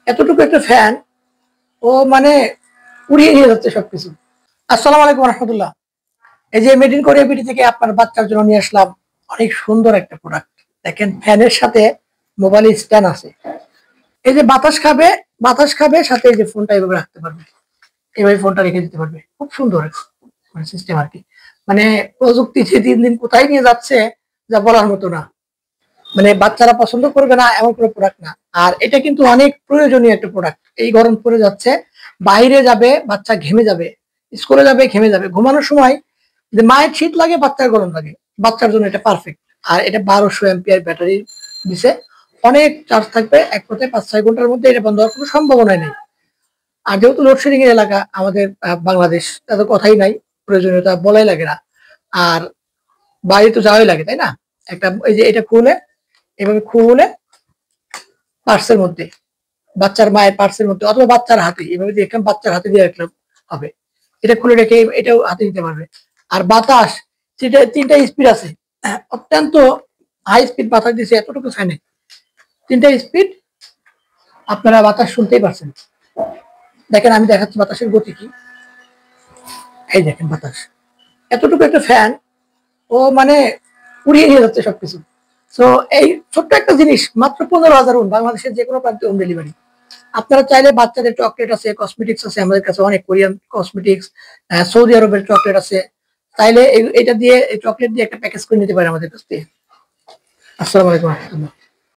এতটুকু একটা ফ্যান ও মানে উড়িয়ে নিয়ে যাচ্ছে সবকিছু। আসসালামু আলাইকুম রহমতুল্লাহ। এই যে মেড ইন কোরিয়া বিডি থেকে আপনার বাচ্চার জন্য নিয়ে আসলাম অনেক সুন্দর একটা প্রোডাক্ট। দেখেন ফ্যানের সাথে মোবাইল স্ট্যান্ড আছে। এই যে বাতাস খাবে সাথে এই যে ফোনটা এইভাবে রাখতে পারবে, এইভাবে ফোনটা রেখে দিতে পারবে। খুব সুন্দর মানে সিস্টেম আর কি। মানে প্রযুক্তি যে দিন দিন কোথায় নিয়ে যাচ্ছে যা বলার মতো না। মানে বাচ্চারা পছন্দ করবে না এমন কোনো প্রোডাক্ট না। আর এটা কিন্তু অনেক প্রয়োজনীয় একটা প্রোডাক্ট। এই গরম পড়ে যাচ্ছে, বাইরে যাবে বাচ্চা ঘেমে যাবে, স্কুলে যাবে ঘেমে যাবে, ঘুমানোর সময় যে মায়ের শীত লাগে বাচ্চার গরম লাগে, বাচ্চার জন্য এটা পারফেক্ট। আর এটা 1200 এমপিআর ব্যাটারি দিছে, অনেক চার্জ থাকবে। এক কথায় 5-6 ঘন্টার মধ্যে এটা বন্ধ হওয়ার কোনো সম্ভাবনাই নেই। আর যেহেতু লোডশেডিং এর এলাকা আমাদের বাংলাদেশ, তাদের কথাই নাই, প্রয়োজনীয়তা বলাই লাগে না। আর বাইরে তো যাওয়াই লাগে, তাই না? একটা এই যে এটা খুলে এভাবে খুলে পার্সের মধ্যে, বাচ্চার মায়ের পার্সের মধ্যে অথবা বাচ্চার হাতে এভাবে দেখলাম, বাচ্চার হাতে দিয়ে রাখলাম হবে। এটা খুলে রেখে এটাও হাতে নিতে পারবে। আর বাতাস, সেটা 3টা স্পিড আছে, অত্যন্ত হাই স্পিড বাতাস দিচ্ছে এতটুকু ফ্যানে। 3টা স্পিড, আপনারা বাতাস শুনতেই পারছেন। দেখেন আমি দেখাচ্ছি বাতাসের গতি কি। এই দেখেন বাতাস, এতটুকু একটা ফ্যান ও মানে উড়িয়ে নিয়ে যাচ্ছে সবকিছু। তো এই ছোট্ট একটা জিনিস মাত্র 15,000 বাংলাদেশের যে কোনো প্রান্তে হোম ডেলিভারি। আপনারা চাইলে বাচ্চাদের চকলেট আছে, কসমেটিক্স আছে, আমাদের কাছে অনেক কোরিয়ান কসমেটিক্স, সৌদি আরবের চকলেট আছে। চাইলে এটা দিয়ে, এই চকলেট দিয়ে একটা প্যাকেজ করে নিতে পারে আমাদের কাছ থেকে। আসসালামু আলাইকুম।